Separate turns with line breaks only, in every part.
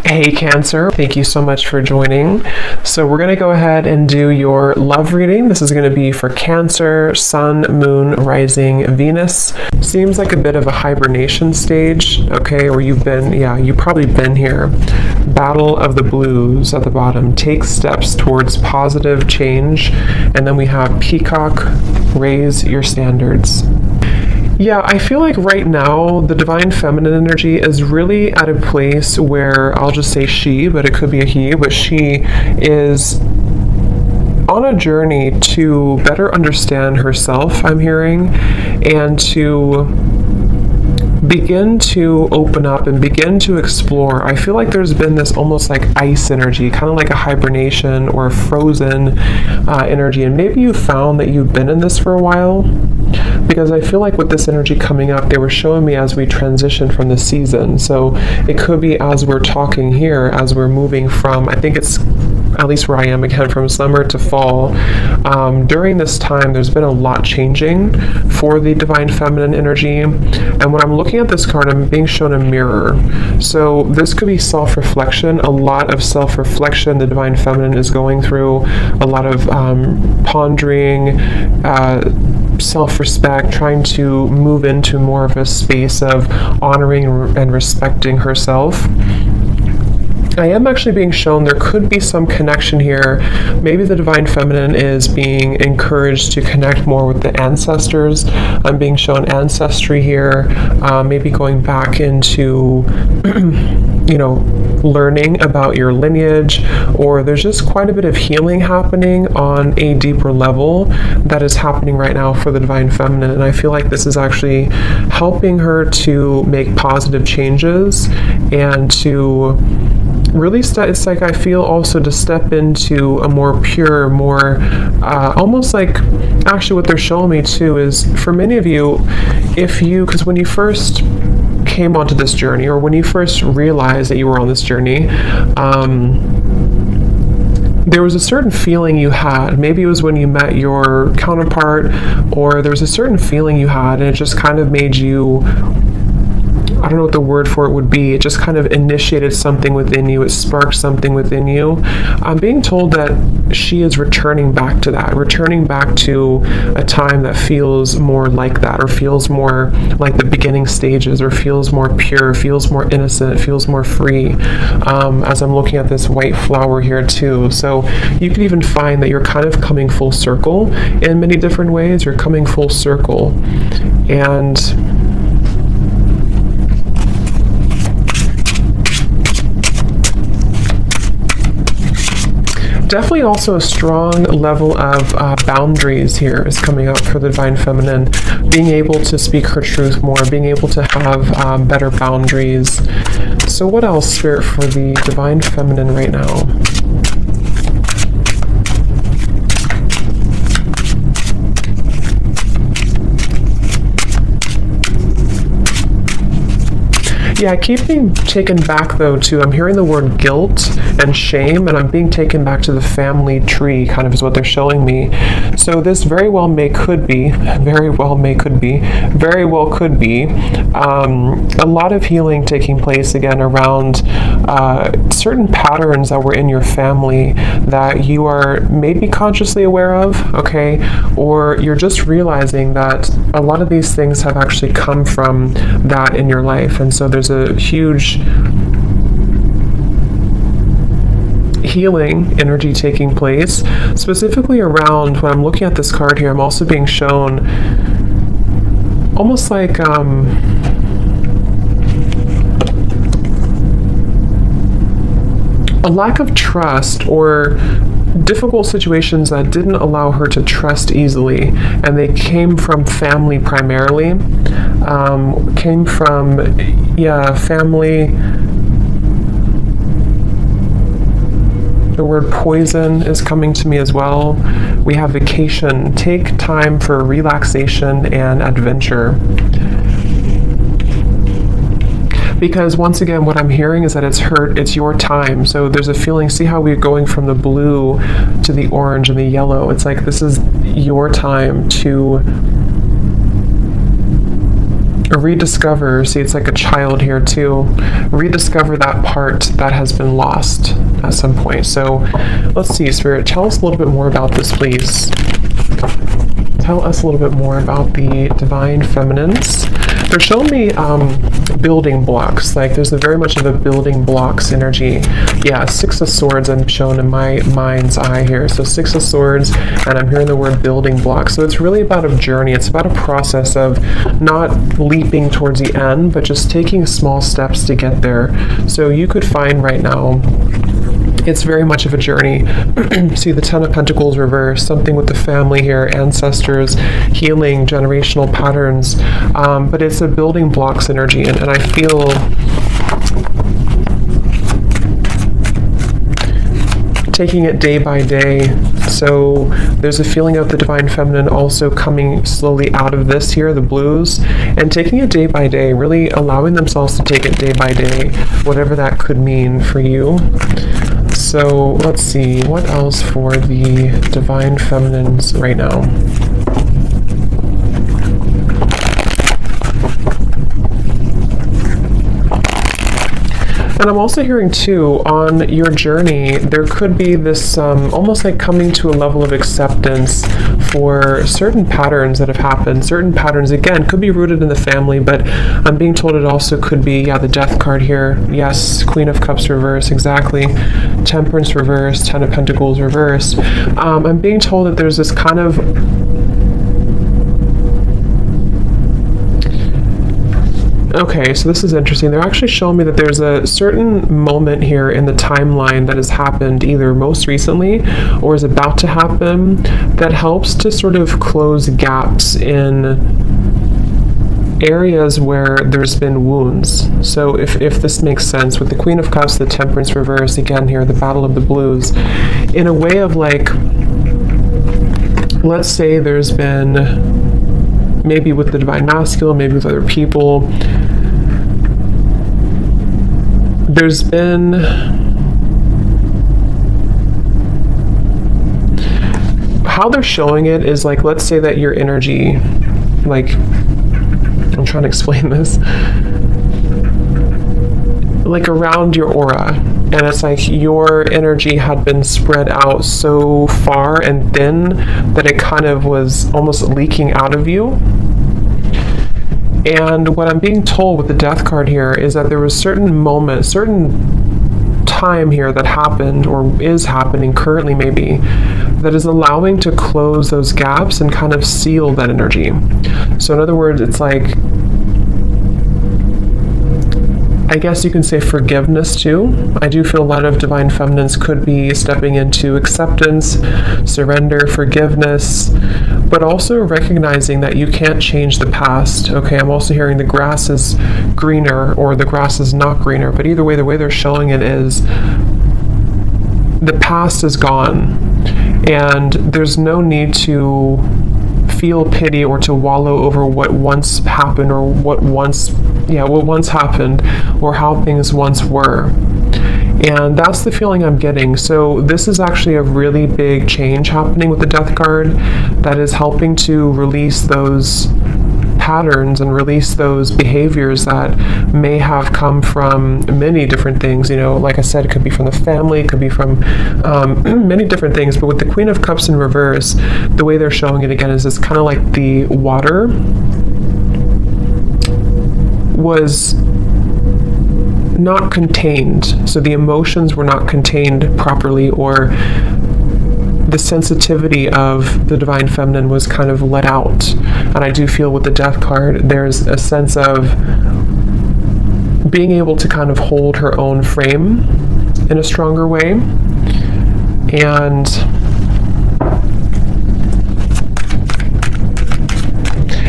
Hey Cancer, thank you so much for joining. So we're going to go ahead and do your love reading. This is going to be for Cancer, Sun, Moon, Rising, Venus. Seems like a bit of a hibernation stage, okay, or you've probably been here. Battle of the Blues at the bottom. Take steps towards positive change. And then we have Peacock, raise your standards. Yeah, I feel like right now the divine feminine energy is really at a place where I'll just say she, but it could be a he, but she is on a journey to better understand herself, I'm hearing, and to begin to open up and begin to explore. I feel like there's been this almost like ice energy, kind of like a hibernation or a frozen energy, and maybe you found that you've been in this for a while. Because I feel like with this energy coming up, they were showing me as we transition from the season. So it could be as we're talking here, as we're moving from, I think it's at least where I am again, from summer to fall. During this time, there's been a lot changing for the divine feminine energy. And when I'm looking at this card, I'm being shown a mirror. So this could be self-reflection, a lot of self-reflection the divine feminine is going through, a lot of pondering, self-respect, trying to move into more of a space of honoring and respecting herself. I am actually being shown there could be some connection here. Maybe the divine feminine is being encouraged to connect more with the ancestors. I'm being shown ancestry here, maybe going back into learning about your lineage, or there's just quite a bit of healing happening on a deeper level that is happening right now for the divine feminine. And I feel like this is actually helping her to make positive changes and to really it's like I feel also to step into a more pure, more almost like, actually what they're showing me too is for many of you, because when you first came onto this journey, or when you first realized that you were on this journey, there was a certain feeling you had. Maybe it was when you met your counterpart, or there was a certain feeling you had, and it just kind of made you, I don't know what the word for it would be. It just kind of initiated something within you. It sparked something within you. I'm being told that she is returning back to that, returning back to a time that feels more like that, or feels more like the beginning stages, or feels more pure, feels more innocent, feels more free. As I'm looking at this white flower here too. So you can even find that you're kind of coming full circle in many different ways. You're coming full circle. And definitely also a strong level of boundaries here is coming up for the divine feminine, being able to speak her truth more, being able to have better boundaries. So what else, Spirit, for the divine feminine right now? Yeah, I keep being taken back though to, I'm hearing the word guilt and shame, and I'm being taken back to the family tree, kind of is what they're showing me. So this very well could be a lot of healing taking place again around certain patterns that were in your family that you are maybe consciously aware of, okay? Or you're just realizing that a lot of these things have actually come from that in your life. And so there's a huge healing energy taking place, specifically around, when I'm looking at this card here, I'm also being shown almost like a lack of trust, or difficult situations that didn't allow her to trust easily, and they came from family primarily, family. The word poison is coming to me as well. We have vacation. Take time for relaxation and adventure. Because once again, what I'm hearing is that it's your time. So there's a feeling, see how we're going from the blue to the orange and the yellow. It's like this is your time to rediscover, see, it's like a child here too, rediscover that part that has been lost at some point. So let's see, Spirit, tell us a little bit more about this, please. Tell us a little bit more about the divine feminines. They're showing me building blocks. Like there's very much of a building blocks energy. Yeah, Six of Swords I'm shown in my mind's eye here. So Six of Swords, and I'm hearing the word building blocks. So it's really about a journey. It's about a process of not leaping towards the end, but just taking small steps to get there. So you could find right now, it's very much of a journey. See the Ten of Pentacles reversed, something with the family here, ancestors, healing, generational patterns. But it's a building blocks energy, and I feel taking it day by day. So there's a feeling of the divine feminine also coming slowly out of this here, the blues, and taking it day by day, really allowing themselves to take it day by day, whatever that could mean for you. So let's see, what else for the divine feminines right now? And I'm also hearing too, on your journey, there could be this almost like coming to a level of acceptance for certain patterns that have happened. Certain patterns, again, could be rooted in the family, but I'm being told it also could be, yeah, the Death card here. Yes, Queen of Cups reverse, exactly. Temperance reverse, Ten of Pentacles reverse. I'm being told that there's this kind of okay, so this is interesting. They're actually showing me that there's a certain moment here in the timeline that has happened either most recently or is about to happen that helps to sort of close gaps in areas where there's been wounds. So if this makes sense, with the Queen of Cups, the Temperance reverse, again here, the Battle of the Blues, in a way of like, let's say there's been, maybe with the divine masculine, maybe with other people, there's been how they're showing it is like, let's say that your energy, like, I'm trying to explain this, like around your aura, and it's like your energy had been spread out so far and thin that it kind of was almost leaking out of you. And what I'm being told with the Death card here is that there was certain moment, certain time here that happened or is happening currently maybe, that is allowing to close those gaps and kind of seal that energy. So in other words, it's like, I guess you can say forgiveness too. I do feel a lot of divine feminines could be stepping into acceptance, surrender, forgiveness, but also recognizing that you can't change the past. Okay, I'm also hearing the grass is greener or the grass is not greener, but either way, the way they're showing it is the past is gone and there's no need to feel pity or to wallow over what once happened or what once happened or how things once were. And that's the feeling I'm getting. So this is actually a really big change happening with the Death card that is helping to release those patterns and release those behaviors that may have come from many different things. You know, like I said, it could be from the family, it could be from many different things. But with the Queen of Cups in reverse, the way they're showing it again is it's kind of like the water was not contained. So the emotions were not contained properly, or the sensitivity of the divine feminine was kind of let out. And I do feel with the Death card, there's a sense of being able to kind of hold her own frame in a stronger way. And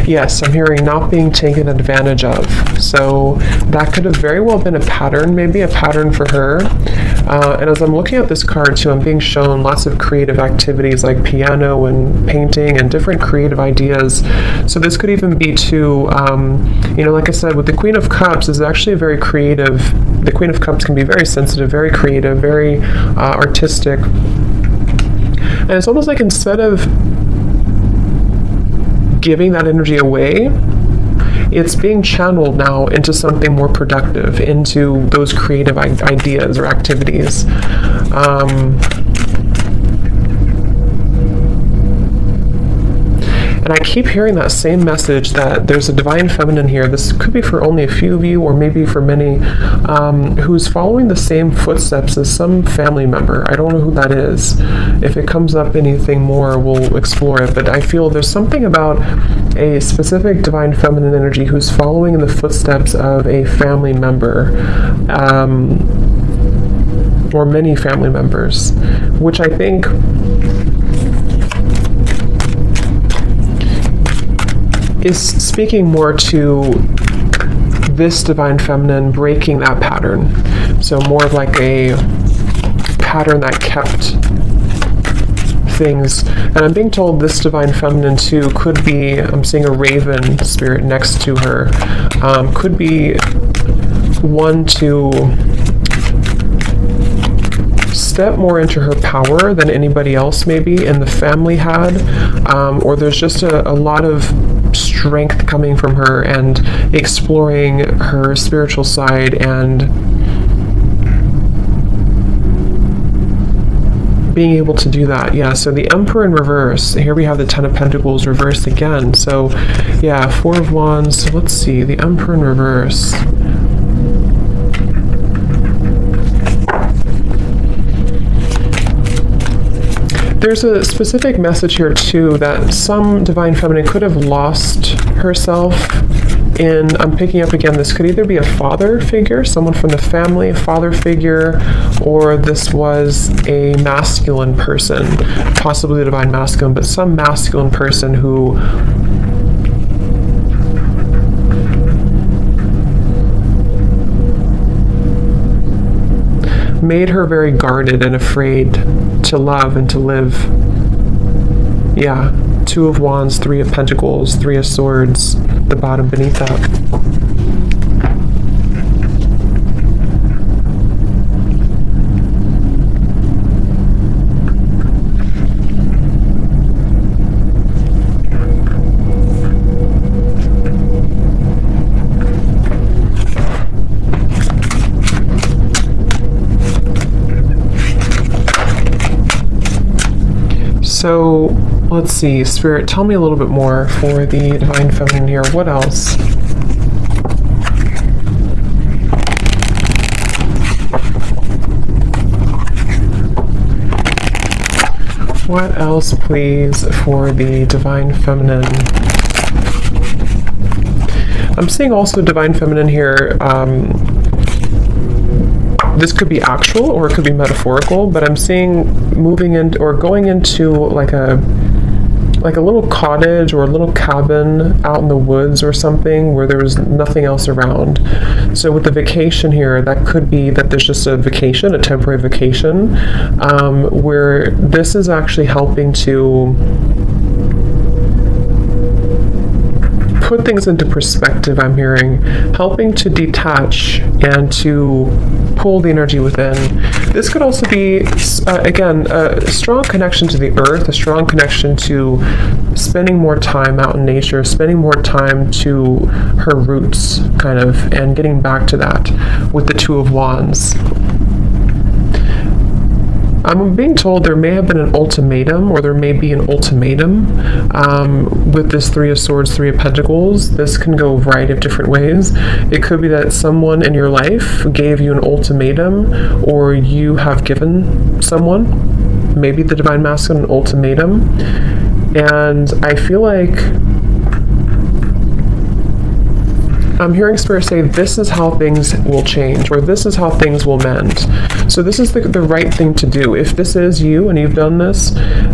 yes, I'm hearing not being taken advantage of. So that could have very well been a pattern, maybe a pattern for her. And as I'm looking at this card too, I'm being shown lots of creative activities like piano and painting and different creative ideas. So this could even be too, you know, like I said, with the Queen of Cups is actually a very creative, the Queen of Cups can be very sensitive, very creative, very artistic. And it's almost like instead of giving that energy away, it's being channeled now into something more productive, into those creative ideas or activities. And I keep hearing that same message that there's a divine feminine here. This could be for only a few of you, or maybe for many, who's following the same footsteps as some family member. I don't know who that is. If it comes up anything more, we'll explore it. But I feel there's something about a specific divine feminine energy who's following in the footsteps of a family member, or many family members, which I think is speaking more to this divine feminine breaking that pattern. So more of like a pattern that kept things. And I'm being told this divine feminine too could be, I'm seeing a raven spirit next to her, could be one to step more into her power than anybody else maybe in the family had, or there's just a lot of strength coming from her and exploring her spiritual side and being able to do that. Yeah, so the Emperor in reverse. Here we have the Ten of Pentacles reversed again. So yeah, Four of Wands. So let's see, the Emperor in reverse. There's a specific message here too that some divine feminine could have lost herself in, I'm picking up again, this could either be a father figure, someone from the family, a father figure, or this was a masculine person, possibly the divine masculine, but some masculine person who made her very guarded and afraid to love and to live. Yeah, Two of Wands, Three of Pentacles, Three of Swords, the bottom beneath that. So let's see, Spirit, tell me a little bit more for the divine feminine here. What else? What else, please, for the divine feminine? I'm seeing also divine feminine here. This could be actual or it could be metaphorical, but I'm seeing moving in or going into like a little cottage or a little cabin out in the woods or something where there was nothing else around. So with the vacation here, that could be that there's just a vacation, a temporary vacation, where this is actually helping to put things into perspective. I'm hearing helping to detach and to pull the energy within. This could also be again a strong connection to the earth, a strong connection to spending more time out in nature, spending more time to her roots kind of, and getting back to that with the Two of Wands. I'm being told there may have been an ultimatum, or there may be an ultimatum with this Three of Swords, Three of Pentacles. This can go a variety of different ways. It could be that someone in your life gave you an ultimatum, or you have given someone, maybe the divine masculine, an ultimatum. And I feel like I'm hearing Spirit say this is how things will change, or this is how things will mend. So this is the right thing to do. If this is you and you've done this,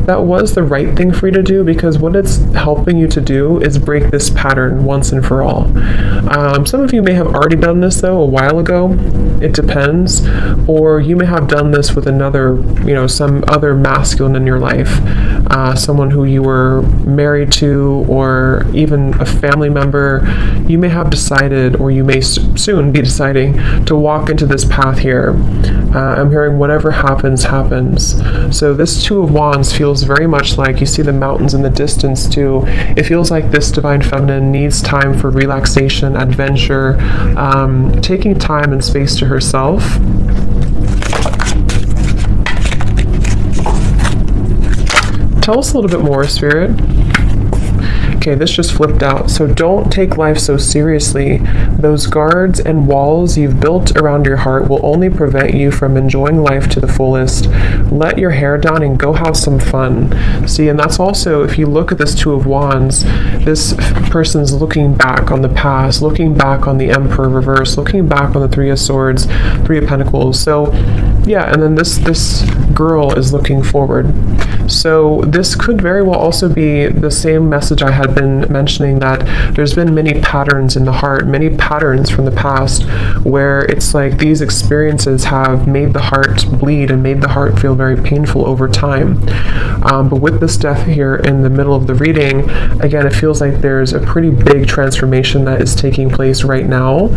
that was the right thing for you to do, because what it's helping you to do is break this pattern once and for all. Some of you may have already done this though a while ago. It depends. Or you may have done this with another, some other masculine in your life, someone who you were married to, or even a family member. You may have decided decided, or you may soon be deciding to walk into this path here. I'm hearing whatever happens, happens. So this Two of Wands feels very much like, you see the mountains in the distance too. It feels like this Divine Feminine needs time for relaxation, adventure, taking time and space to herself. Tell us a little bit more, Spirit. Okay, this just flipped out. So don't take life so seriously. Those guards and walls you've built around your heart will only prevent you from enjoying life to the fullest. Let your hair down and go have some fun. See, and that's also, if you look at this Two of Wands, this person's looking back on the past, looking back on the Emperor reverse, looking back on the Three of Swords, Three of Pentacles. So yeah, and then this girl is looking forward. So this could very well also be the same message I had been mentioning, that there's been many patterns in the heart, many patterns from the past, where it's like these experiences have made the heart bleed and made the heart feel very painful over time. But with this death here in the middle of the reading, again, it feels like there's a pretty big transformation that is taking place right now.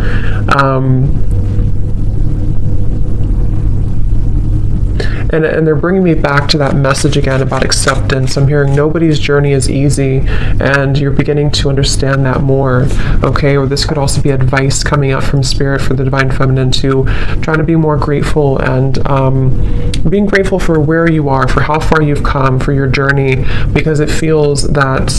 And they're bringing me back to that message again about acceptance. I'm hearing nobody's journey is easy, and you're beginning to understand that more, okay? Or this could also be advice coming out from Spirit for the Divine Feminine to trying to be more grateful, and being grateful for where you are, for how far you've come, for your journey, because it feels that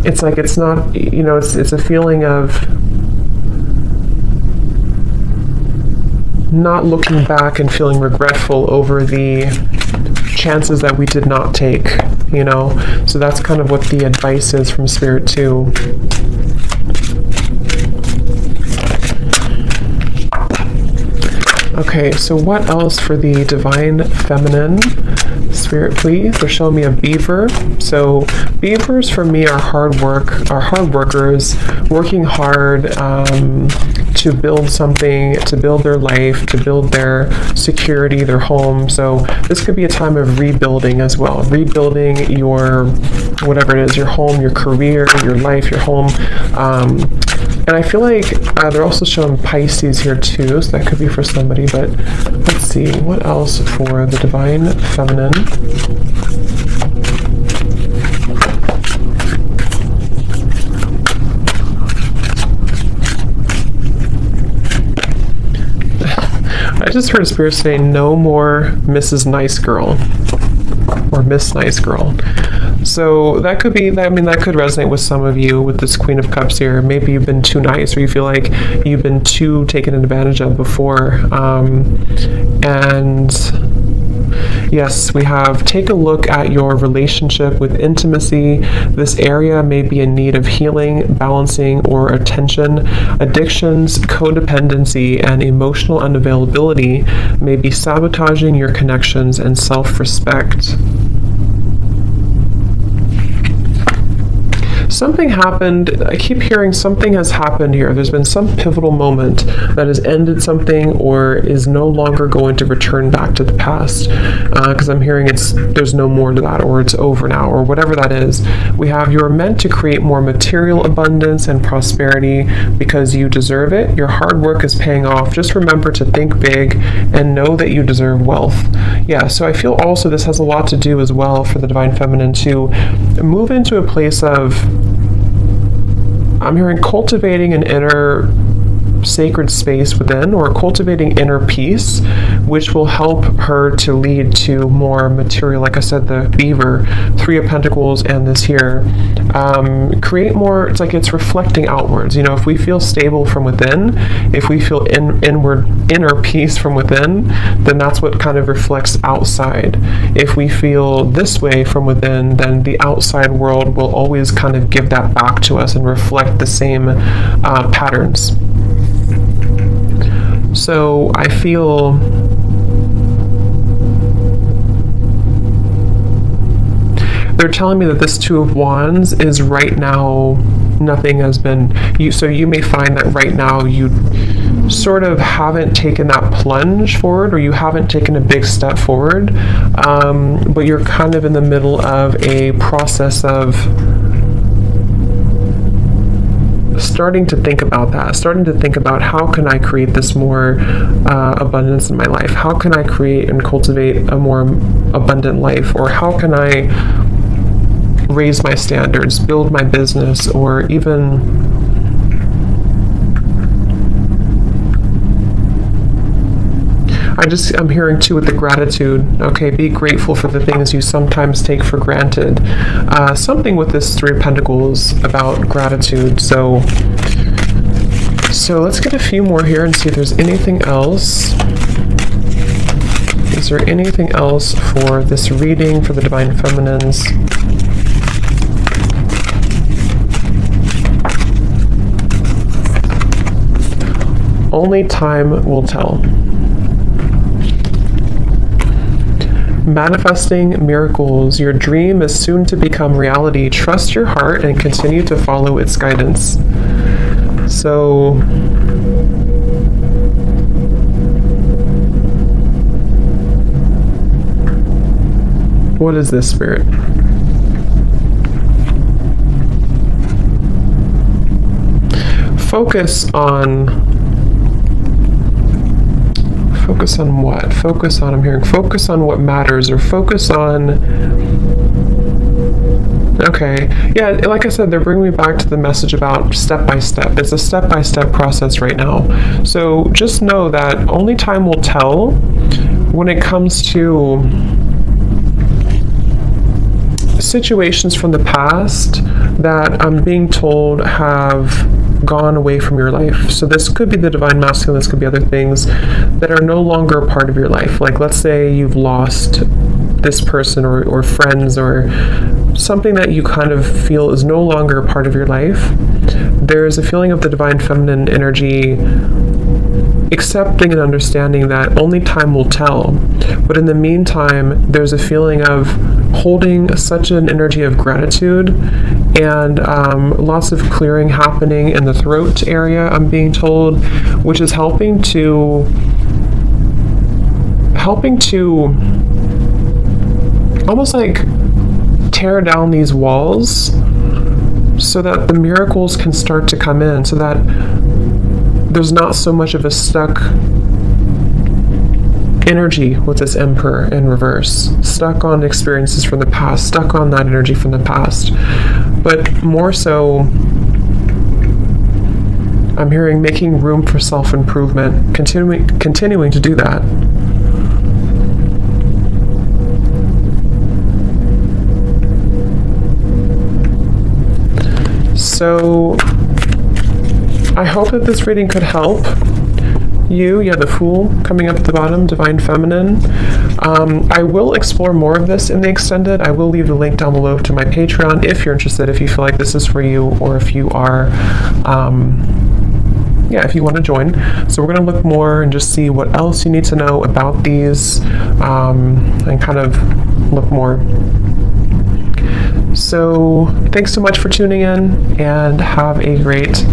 it's like it's not, you know, it's a feeling of not looking back and feeling regretful over the chances that we did not take, you know. So that's kind of what the advice is from Spirit too. Okay, so what else for the Divine Feminine? Spirit, please. They're showing me a beaver. So beavers for me are hard workers, working hard to build something, to build their life, to build their security, their home. So this could be a time of rebuilding as well. Rebuilding your, whatever it is, your home, your career, your life, your home. And I feel like they're also showing Pisces here too, so that could be for somebody, but let's see, what else for the Divine Feminine? I just heard Spirit say, no more Mrs. Nice Girl, or Miss Nice Girl. So that could be, I mean, that could resonate with some of you with this Queen of Cups here. Maybe you've been too nice, or you feel like you've been too taken advantage of before. And yes, we have, take a look at your relationship with intimacy. This area may be in need of healing, balancing, or attention. Addictions, codependency, and emotional unavailability may be sabotaging your connections and self-respect. Something happened, I keep hearing something has happened here. There's been some pivotal moment that has ended something or is no longer going to return back to the past. Because I'm hearing there's no more to that, or it's over now, or whatever that is. We have, you're meant to create more material abundance and prosperity because you deserve it. Your hard work is paying off. Just remember to think big and know that you deserve wealth. Yeah, so I feel also this has a lot to do as well for the Divine Feminine to move into a place of, I'm hearing cultivating an inner sacred space within, or cultivating inner peace, which will help her to lead to more material, like I said, the beaver, Three of Pentacles, and this here. Create more, it's like it's reflecting outwards. You know, if we feel stable from within, if we feel inner peace from within, then that's what kind of reflects outside. If we feel this way from within, then the outside world will always kind of give that back to us and reflect the same patterns. So I feel they're telling me that this Two of Wands is right now, nothing has been, so you may find that right now sort of haven't taken that plunge forward, or you haven't taken a big step forward, but you're kind of in the middle of a process of starting to think about that, starting to think about how can I create this more abundance in my life? How can I create and cultivate a more abundant life? Or how can I raise my standards, build my business, or even I'm hearing too with the gratitude, okay, be grateful for the things you sometimes take for granted. Something with this Three of Pentacles about gratitude. So let's get a few more here and see if there's anything else. Is there anything else for this reading for the Divine Feminines? Only time will tell. Manifesting miracles. Your dream is soon to become reality. Trust your heart and continue to follow its guidance. So, what is this, Spirit? Focus on what? Focus on, I'm hearing, focus on what matters, or focus on, okay, yeah, like I said, they're bringing me back to the message about step by step. It's a step-by-step process right now. So just know that only time will tell when it comes to situations from the past that I'm being told have gone away from your life. So this could be the Divine Masculine, this could be other things that are no longer a part of your life. Like, let's say you've lost this person or friends or something that you kind of feel is no longer a part of your life. There's a feeling of the Divine Feminine energy accepting and understanding that only time will tell. But in the meantime, there's a feeling of holding such an energy of gratitude and lots of clearing happening in the throat area, I'm being told, which is helping to almost like tear down these walls so that the miracles can start to come in, so that there's not so much of a stuck energy with this Emperor in reverse, stuck on experiences from the past, stuck on that energy from the past. But more so, I'm hearing making room for self-improvement, continuing to do that. So I hope that this reading could help you. Yeah, the Fool coming up at the bottom, Divine Feminine. I will explore more of this in the extended. I will leave the link down below to my Patreon if you're interested, if you feel like this is for you, or if you are, if you want to join. So we're going to look more and just see what else you need to know about these, and kind of look more. So thanks so much for tuning in, and have a great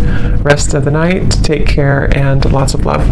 rest of the night. Take care and lots of love.